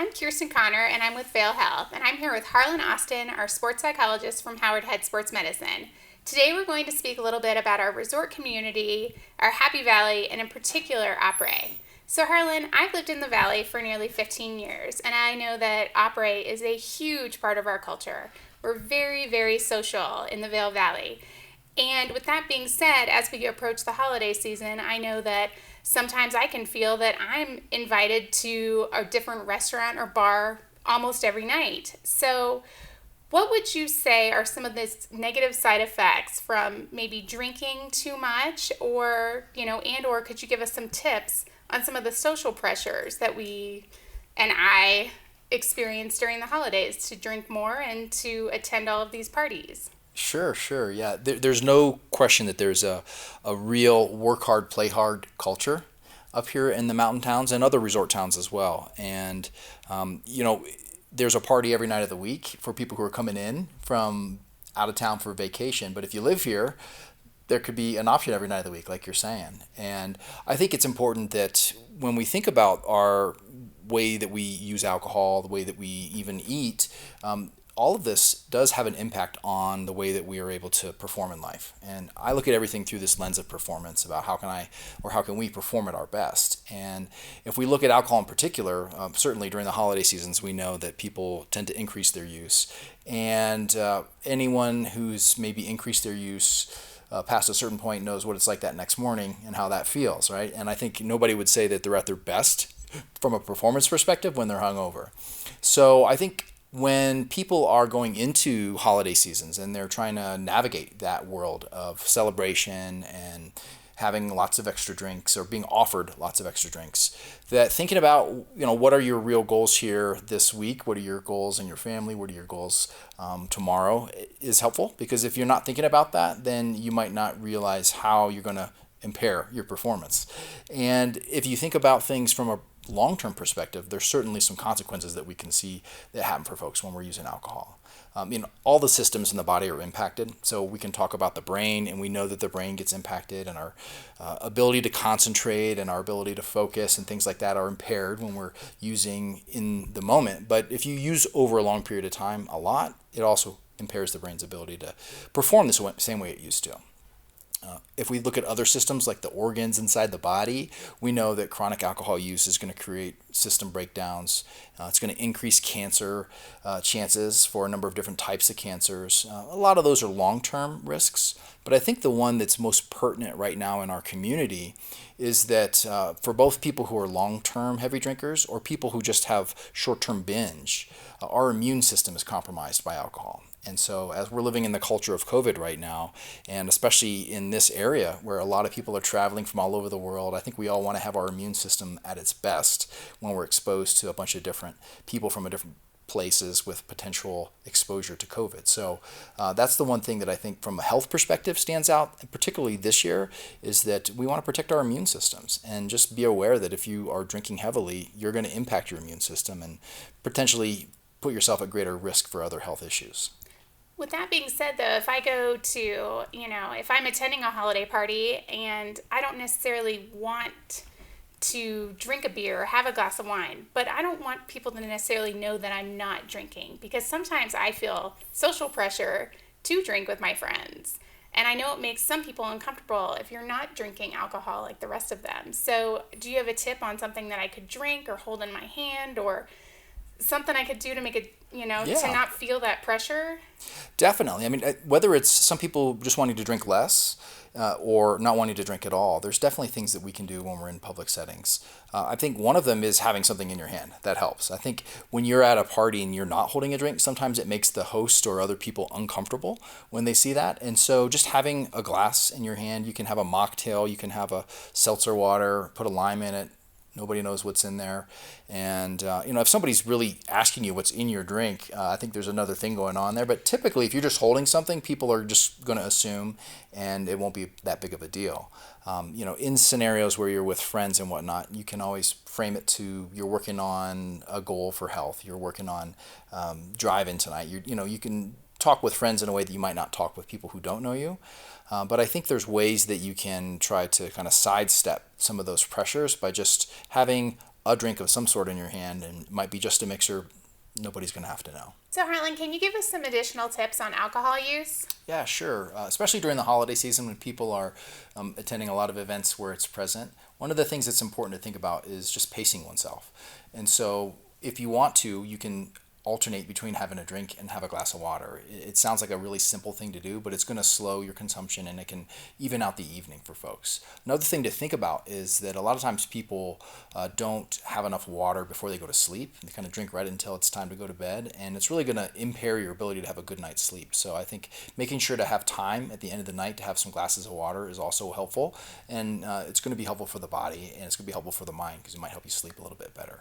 I'm Kirsten Conner, and I'm with Vail Health, and I'm here with Harlan Austin, our sports psychologist from Howard Head Sports Medicine. Today we're going to speak a little bit about our resort community, our Happy Valley, and in particular, Opry. So Harlan, I've lived in the Valley for nearly 15 years, and I know that Opry is a huge part of our culture. We're very, very social in the Vail Valley. And with that being said, as we approach the holiday season, I know that sometimes I can feel that I'm invited to a different restaurant or bar almost every night. So what would you say are some of the negative side effects from maybe drinking too much or could you give us some tips on some of the social pressures that we and I experience during the holidays to drink more and to attend all of these parties? Sure. Yeah, there's no question that there's a real work hard, play hard culture up here in the mountain towns and other resort towns as well. And, there's a party every night of the week for people who are coming in from out of town for vacation. But if you live here, there could be an option every night of the week, like you're saying. And I think it's important that when we think about our way that we use alcohol, the way that we even eat, all of this does have an impact on the way that we are able to perform in life. And I look at everything through this lens of performance about how can we perform at our best. And if we look at alcohol in particular, certainly during the holiday seasons, we know that people tend to increase their use. And anyone who's maybe increased their use past a certain point knows what it's like that next morning and how that feels, right? And I think nobody would say that they're at their best from a performance perspective when they're hungover. So I think when people are going into holiday seasons and they're trying to navigate that world of celebration and having lots of extra drinks or being offered lots of extra drinks, that thinking about, what are your real goals here this week? What are your goals in your family? What are your goals tomorrow is helpful, because if you're not thinking about that, then you might not realize how you're going to impair your performance. And if you think about things from a long-term perspective, there's certainly some consequences that we can see that happen for folks when we're using alcohol. All the systems in the body are impacted. So we can talk about the brain, and we know that the brain gets impacted, and our ability to concentrate and our ability to focus and things like that are impaired when we're using in the moment. But if you use over a long period of time a lot, it also impairs the brain's ability to perform the same way it used to. If we look at other systems like the organs inside the body, we know that chronic alcohol use is going to create system breakdowns. It's going to increase cancer chances for a number of different types of cancers. A lot of those are long-term risks, but I think the one that's most pertinent right now in our community is that for both people who are long-term heavy drinkers or people who just have short-term binge, our immune system is compromised by alcohol. And so as we're living in the culture of COVID right now, and especially in this area where a lot of people are traveling from all over the world, I think we all want to have our immune system at its best when we're exposed to a bunch of different people from different places with potential exposure to COVID. So that's the one thing that I think from a health perspective stands out, and particularly this year, is that we want to protect our immune systems, and just be aware that if you are drinking heavily, you're going to impact your immune system and potentially put yourself at greater risk for other health issues. With that being said, though, if I go to, if I'm attending a holiday party and I don't necessarily want to drink a beer or have a glass of wine, but I don't want people to necessarily know that I'm not drinking, because sometimes I feel social pressure to drink with my friends. And I know it makes some people uncomfortable if you're not drinking alcohol like the rest of them. So do you have a tip on something that I could drink or hold in my hand, or something I could do to make it, to not feel that pressure? Definitely. Whether it's some people just wanting to drink less or not wanting to drink at all, there's definitely things that we can do when we're in public settings. I think one of them is having something in your hand. That helps. I think when you're at a party and you're not holding a drink, sometimes it makes the host or other people uncomfortable when they see that. And so just having a glass in your hand, you can have a mocktail, you can have a seltzer water, put a lime in it. Nobody knows what's in there. And, if somebody's really asking you what's in your drink, I think there's another thing going on there. But typically, if you're just holding something, people are just going to assume, and it won't be that big of a deal. In scenarios where you're with friends and whatnot, you can always frame it to you're working on a goal for health. You're working on driving tonight. You can talk with friends in a way that you might not talk with people who don't know you. But I think there's ways that you can try to kind of sidestep some of those pressures by just having a drink of some sort in your hand, and it might be just a mixer. Nobody's going to have to know. So Harlan, can you give us some additional tips on alcohol use? Yeah, sure. Especially during the holiday season when people are attending a lot of events where it's present. One of the things that's important to think about is just pacing oneself. And so if you want to, you can alternate between having a drink and have a glass of water. It sounds like a really simple thing to do, but it's going to slow your consumption and it can even out the evening for folks. Another thing to think about is that a lot of times people don't have enough water before they go to sleep. They kind of drink right until it's time to go to bed, and it's really going to impair your ability to have a good night's sleep. So I think making sure to have time at the end of the night to have some glasses of water is also helpful, and it's going to be helpful for the body, and it's going to be helpful for the mind because it might help you sleep a little bit better.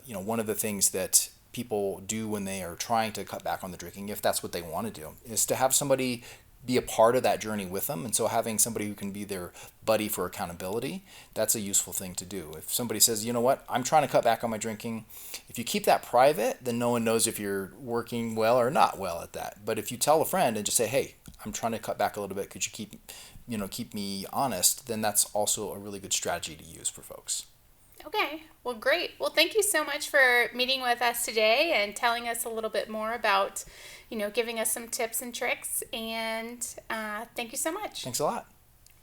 One of the things that people do when they are trying to cut back on the drinking, if that's what they want to do, is to have somebody be a part of that journey with them. And so having somebody who can be their buddy for accountability, that's a useful thing to do. If somebody says, you know what, I'm trying to cut back on my drinking, if you keep that private, then no one knows if you're working well or not well at that. But if you tell a friend and just say, hey, I'm trying to cut back a little bit, could you keep me honest, then that's also a really good strategy to use for folks. Okay, well, great. Well, thank you so much for meeting with us today and telling us a little bit more about, giving us some tips and tricks. And thank you so much. Thanks a lot.